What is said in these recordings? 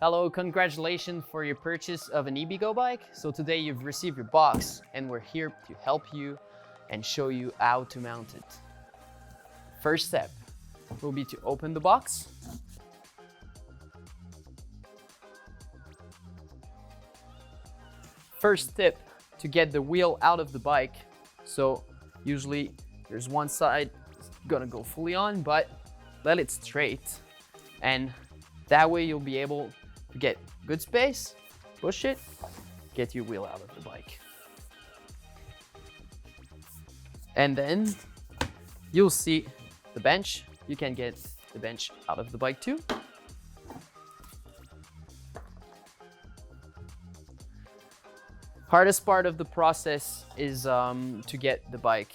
Hello, congratulations for your purchase of an Ebgo bike. So today you've received your box and we're here to help you and show you how to mount it. First step will be to open the box. First tip to get the wheel out of the bike. So usually there's one side gonna go fully on, but let it straight. And that way you'll be able to get good space, push it, get your wheel out of the bike. And then you'll see the bench. You can get the bench out of the bike too. Hardest part of the process is to get the bike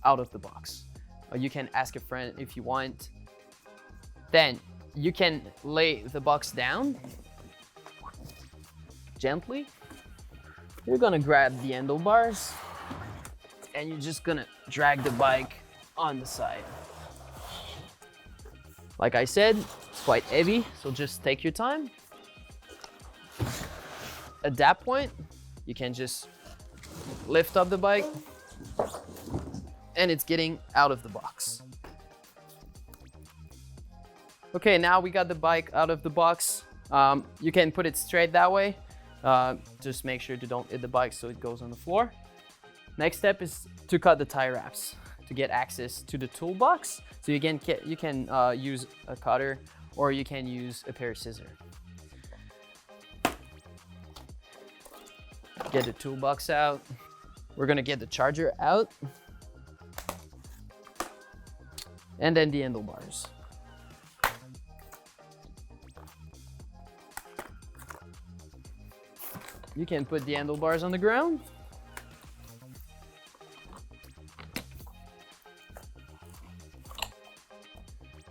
out of the box. You can ask a friend if you want. Then you can lay the box down gently. You're gonna grab the handlebars and you're just gonna drag the bike on the side. Like I said, it's quite heavy, so just take your time. At that point, you can just lift up the bike and it's getting out of the box. Okay, now we got the bike out of the box. You can put it straight that way. Just make sure to don't hit the bike so it goes on the floor. Next step is to cut the tie wraps to get access to the toolbox. So you can use a cutter or you can use a pair of scissors. Get the toolbox out. We're gonna get the charger out. And then the handlebars. You can put the handlebars on the ground.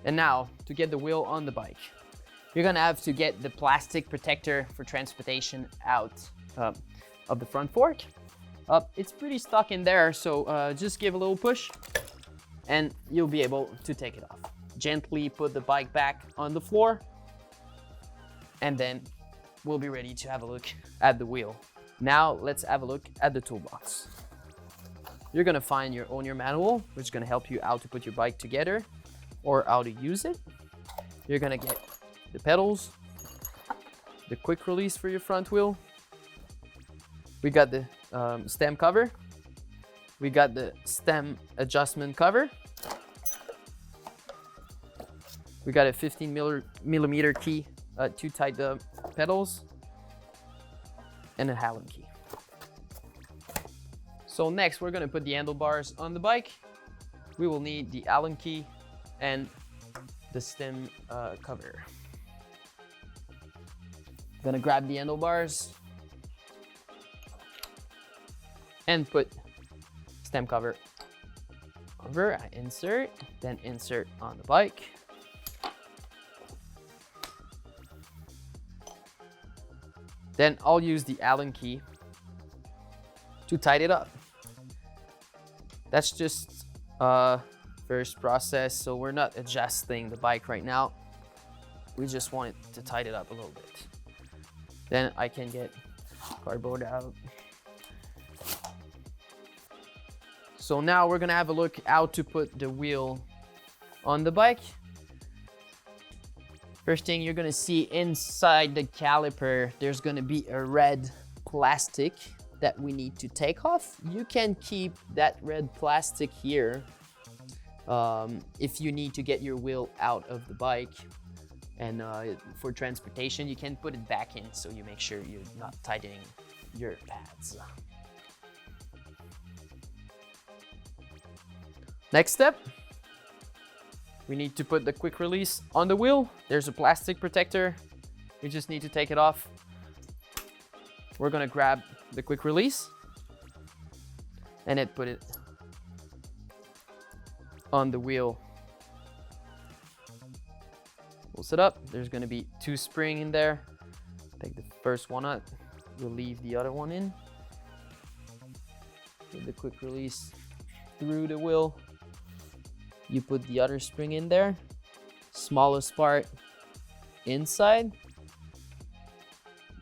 And now, to get the wheel on the bike, you're gonna have to get the plastic protector for transportation out of the front fork. It's pretty stuck in there, so just give a little push and you'll be able to take it off. Gently put the bike back on the floor and then we'll be ready to have a look at the wheel. Now let's have a look at the toolbox. You're gonna find your manual, which is gonna help you how to put your bike together or how to use it. You're gonna get the pedals, the quick release for your front wheel. We got the stem cover. We got the stem adjustment cover. We got a 15 millimeter key to tighten the pedals and a Allen key. So next we're gonna put the handlebars on the bike. We will need the Allen key and the stem cover. Gonna grab the handlebars and put stem cover over. I insert, then insert on the bike. Then I'll use the Allen key to tighten it up. That's just first process, so we're not adjusting the bike right now. We just want it to tighten it up a little bit. Then I can get cardboard out. So now we're gonna have a look how to put the wheel on the bike. First thing you're gonna see inside the caliper, there's gonna be a red plastic that we need to take off. You can keep that red plastic here if you need to get your wheel out of the bike. And for transportation, you can put it back in so you make sure you're not tightening your pads. Next step, we need to put the quick release on the wheel. There's a plastic protector. We just need to take it off. We're gonna grab the quick release and then put it on the wheel. We'll set up. There's gonna be 2 springs in there. Take the first one out. We'll leave the other one in. Put the quick release through the wheel. You put the other spring in there, smallest part inside,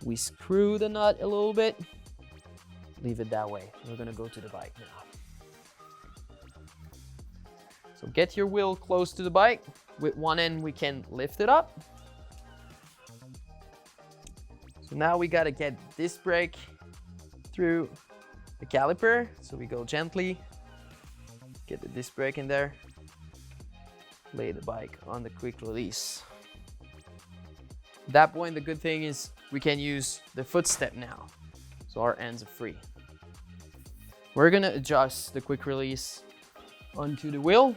We screw the nut a little bit. Leave it that way. We're gonna go to the bike now. So get your wheel close to the bike. With one end, we can lift it up. So now we gotta get this brake through the caliper. So we go gently, get the disc brake in there, lay the bike on the quick release. At that point, the good thing is we can use the footstep now. So our ends are free. We're gonna adjust the quick release onto the wheel.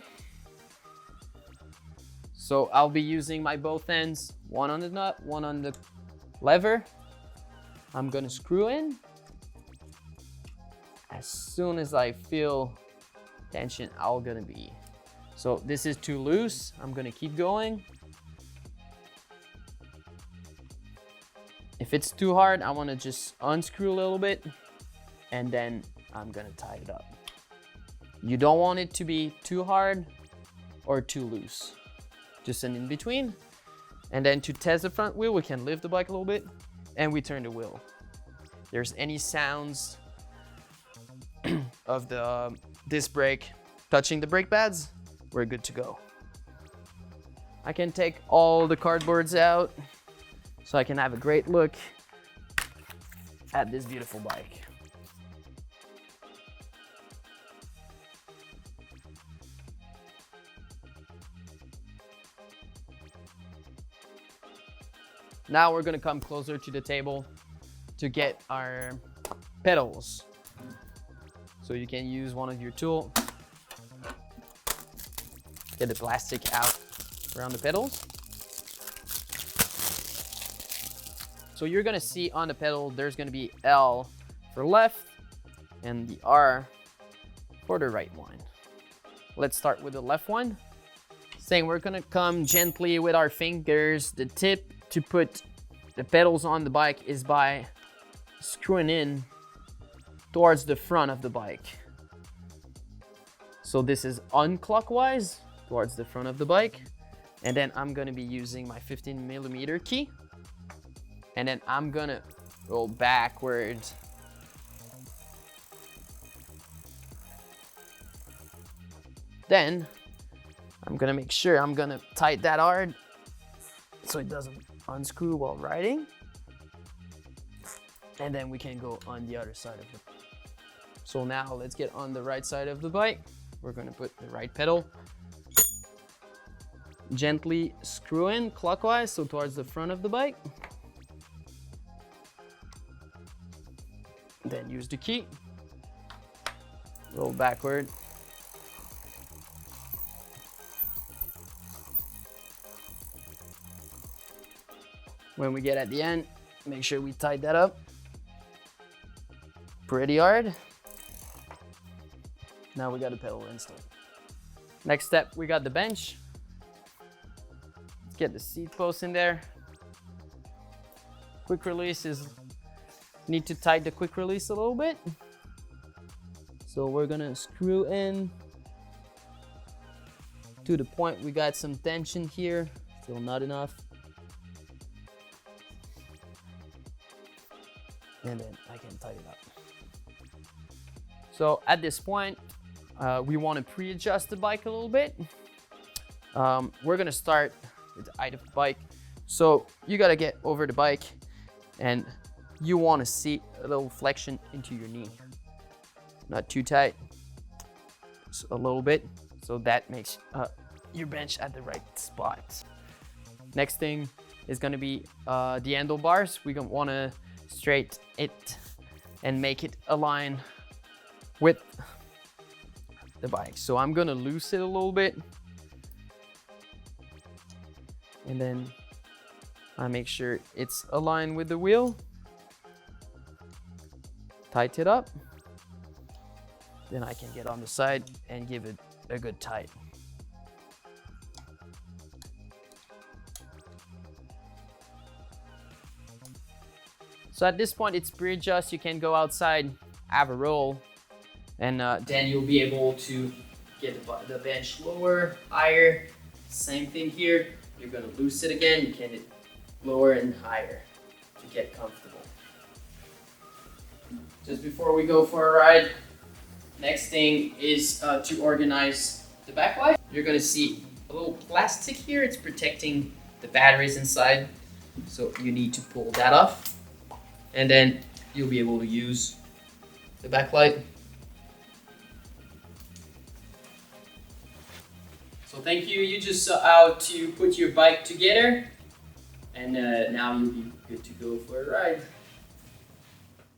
So I'll be using my both ends, one on the nut, one on the lever. I'm gonna screw in. As soon as I feel tension, I'm gonna be. So this is too loose. I'm gonna keep going. If it's too hard, I wanna just unscrew a little bit and then I'm gonna tie it up. You don't want it to be too hard or too loose. Just an in between. And then to test the front wheel, we can lift the bike a little bit and we turn the wheel. If there's any sounds of the disc brake touching the brake pads, we're good to go. I can take all the cardboards out so I can have a great look at this beautiful bike. Now we're gonna come closer to the table to get our pedals. So you can use one of your tools. Get the plastic out around the pedals. So you're gonna see on the pedal, there's gonna be L for left and the R for the right one. Let's start with the left one. Saying we're gonna come gently with our fingers. The tip to put the pedals on the bike is by screwing in towards the front of the bike. So this is unclockwise towards the front of the bike. And then I'm gonna be using my 15mm key. And then I'm gonna roll backwards. Then I'm gonna make sure I'm gonna tighten that hard so it doesn't unscrew while riding. And then we can go on the other side of it. So now let's get on the right side of the bike. We're gonna put the right pedal. Gently screw in clockwise, so towards the front of the bike. Then use the key. Roll backward. When we get at the end, make sure we tighten that up pretty hard. Now we got a pedal installed. Next step, we got the bench. Let's get the seat post in there. Quick release is, need to tighten the quick release a little bit. So we're gonna screw in to the point we got some tension here, still not enough. And then I can tighten it up. So at this point, we want to pre-adjust the bike a little bit. We're gonna start with the height of the bike. So you gotta get over the bike and you want to see a little flexion into your knee. Not too tight, just a little bit. So that makes your bench at the right spot. Next thing is gonna be the handlebars. We're gonna want to straighten it and make it align with the bike. So I'm gonna loose it a little bit. And then I make sure it's aligned with the wheel. Tighten it up. Then I can get on the side and give it a good tight. So at this point, it's pre-adjust. You can go outside, have a roll, and then you'll be able to get the bench lower, higher. Same thing here. You're gonna loose it again. You can get lower and higher. to get comfortable. Just before we go for a ride, next thing is to organize the backlight. You're gonna see a little plastic here. It's protecting the batteries inside. So you need to pull that off. And then you'll be able to use the backlight. So thank you. You just saw how to put your bike together. And now you'll be good to go for a ride.